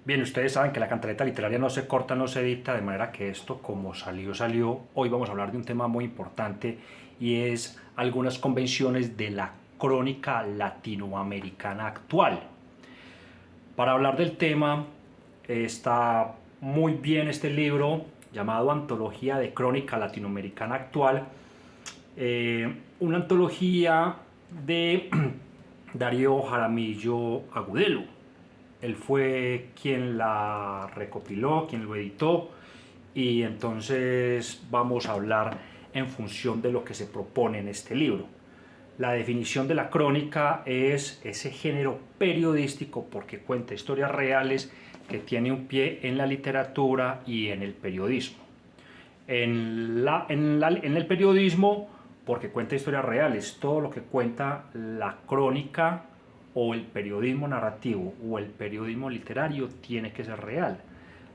Bien, ustedes saben que la cantaleta literaria no se corta, no se edita, de manera que esto, como salió, salió. Hoy vamos a hablar de un tema muy importante y es algunas convenciones de la crónica latinoamericana actual. Para hablar del tema está muy bien este libro llamado Antología de Crónica Latinoamericana Actual, una antología de Darío Jaramillo Agudelo. Él fue quien la recopiló, quien lo editó, y entonces vamos a hablar en función de lo que se propone en este libro. La definición de la crónica es ese género periodístico porque cuenta historias reales que tiene un pie en la literatura y en el periodismo. En el periodismo, porque cuenta historias reales, todo lo que cuenta la crónica o el periodismo narrativo o el periodismo literario tiene que ser real.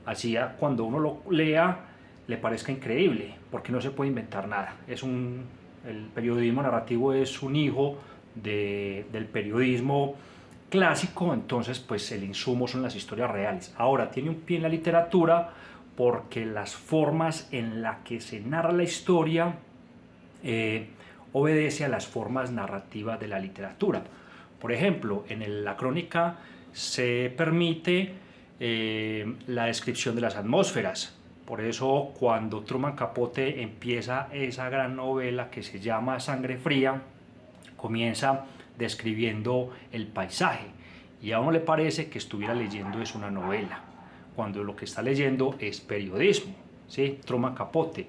Así cuando uno lo lea le parezca increíble, porque no se puede inventar nada. El periodismo narrativo es un hijo del periodismo clásico, entonces pues el insumo son las historias reales. Ahora tiene un pie en la literatura porque las formas en las que se narra la historia obedece a las formas narrativas de la literatura. Por ejemplo, la crónica se permite la descripción de las atmósferas. Por eso cuando Truman Capote empieza esa gran novela que se llama Sangre Fría, comienza describiendo el paisaje y a uno le parece que estuviera leyendo es una novela, cuando lo que está leyendo es periodismo. ¿Sí? Truman Capote,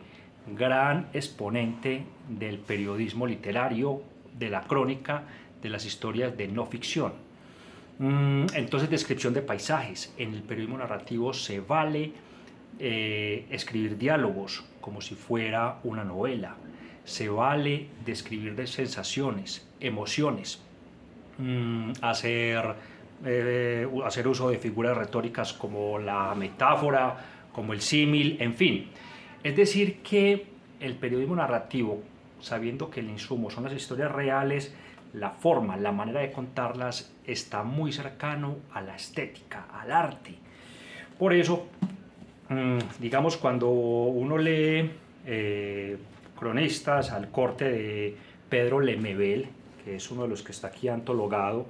gran exponente del periodismo literario, de la crónica, de las historias de no ficción. Entonces, descripción de paisajes. En el periodismo narrativo se vale escribir diálogos como si fuera una novela. Se vale describir de sensaciones, emociones, hacer uso de figuras retóricas como la metáfora, como el símil, en fin. Es decir, que el periodismo narrativo, sabiendo que el insumo son las historias reales, la forma, la manera de contarlas está muy cercano a la estética, al arte. Por eso, digamos, cuando uno lee cronistas al corte de Pedro Lemebel, que es uno de los que está aquí antologado,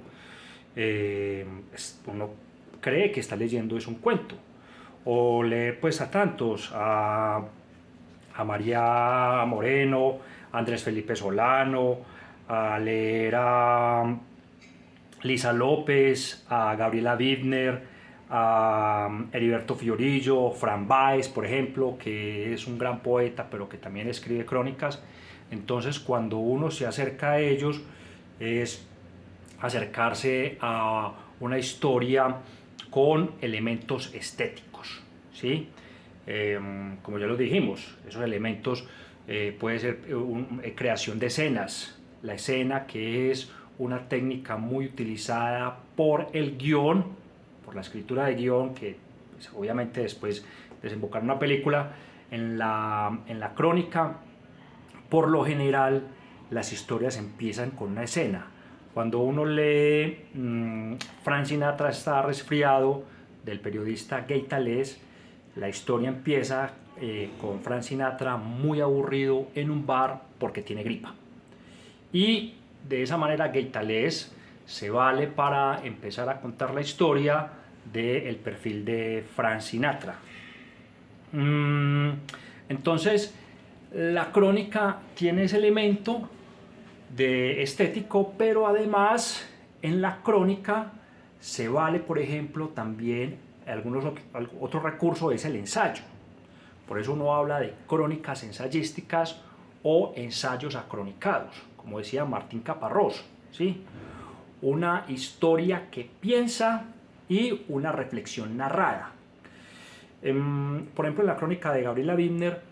uno cree que está leyendo es un cuento. O lee pues a tantos, a María Moreno, a Andrés Felipe Solano, a leer a Lisa López, a Gabriela Widner, a Heriberto Fiorillo, Fran Báez, por ejemplo, que es un gran poeta, pero que también escribe crónicas. Entonces, cuando uno se acerca a ellos, es acercarse a una historia con elementos estéticos, ¿sí? Como ya lo dijimos, esos elementos puede ser creación de escenas, la escena que es una técnica muy utilizada por el guión, por la escritura de guión, que pues, obviamente después desembocar en una película. En la crónica, por lo general, las historias empiezan con una escena. Cuando uno lee Frank Sinatra está resfriado, del periodista Gay Talés, la historia empieza con Frank Sinatra muy aburrido en un bar porque tiene gripa. Y de esa manera Gay Talés se vale para empezar a contar la historia del perfil de Frank Sinatra. Entonces, la crónica tiene ese elemento de estético, pero además en la crónica se vale, por ejemplo, también otro recurso es el ensayo. Por eso uno habla de crónicas ensayísticas o ensayos acronicados, como decía Martín Caparrós, ¿sí? Una historia que piensa y una reflexión narrada. Por ejemplo, en la crónica de Gabriela Widner,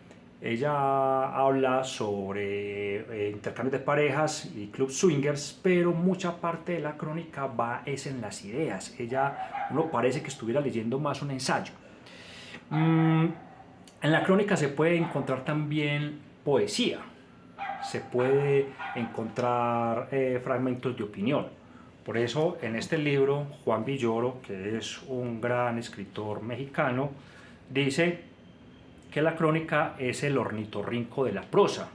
ella habla sobre intercambios de parejas y club swingers, pero mucha parte de la crónica es en las ideas. Uno parece que estuviera leyendo más un ensayo. En la crónica se puede encontrar también poesía, se puede encontrar fragmentos de opinión. Por eso en este libro Juan Villoro, que es un gran escritor mexicano, dice que la crónica es el ornitorrinco de la prosa.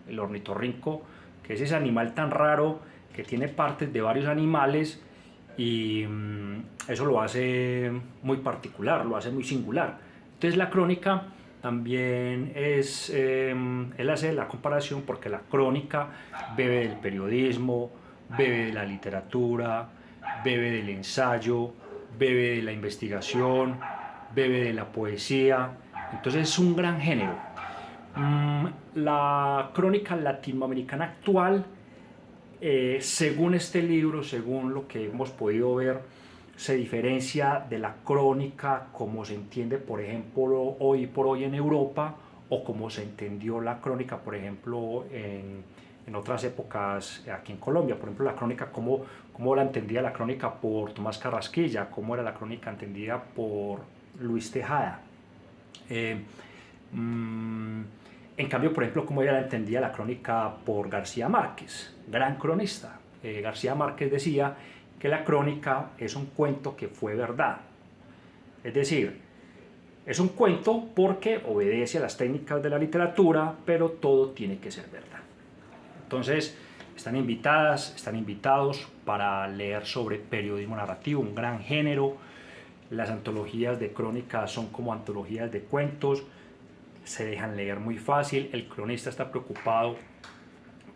El ornitorrinco, que es ese animal tan raro que tiene partes de varios animales y eso lo hace muy particular, lo hace muy singular. Entonces la crónica también es, él hace la comparación porque la crónica bebe del periodismo, bebe de la literatura, bebe del ensayo, bebe de la investigación, bebe de la poesía. Entonces es un gran género. La crónica latinoamericana actual, según este libro, según lo que hemos podido ver, se diferencia de la crónica como se entiende, por ejemplo, hoy por hoy en Europa, o como se entendió la crónica, por ejemplo, en otras épocas aquí en Colombia. Por ejemplo, la crónica, cómo la entendía la crónica por Tomás Carrasquilla, cómo era la crónica entendida por Luis Tejada. En cambio, por ejemplo, cómo ella entendía la crónica por García Márquez, gran cronista. García Márquez decía que la crónica es un cuento que fue verdad. Es decir, es un cuento porque obedece a las técnicas de la literatura, pero todo tiene que ser verdad. Entonces, están invitados para leer sobre periodismo narrativo, un gran género. Las antologías de crónicas son como antologías de cuentos, se dejan leer muy fácil. El cronista está preocupado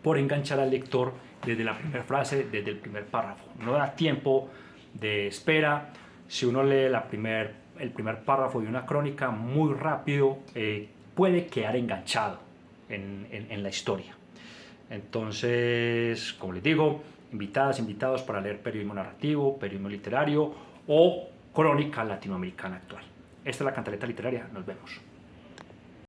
por enganchar al lector desde la primera frase, desde el primer párrafo. No da tiempo de espera. Si uno lee el primer párrafo de una crónica muy rápido, puede quedar enganchado en la historia. Entonces, como les digo, invitados para leer periodismo narrativo, periodismo literario o crónica latinoamericana actual. Esta es la Cantaleta Literaria. Nos vemos.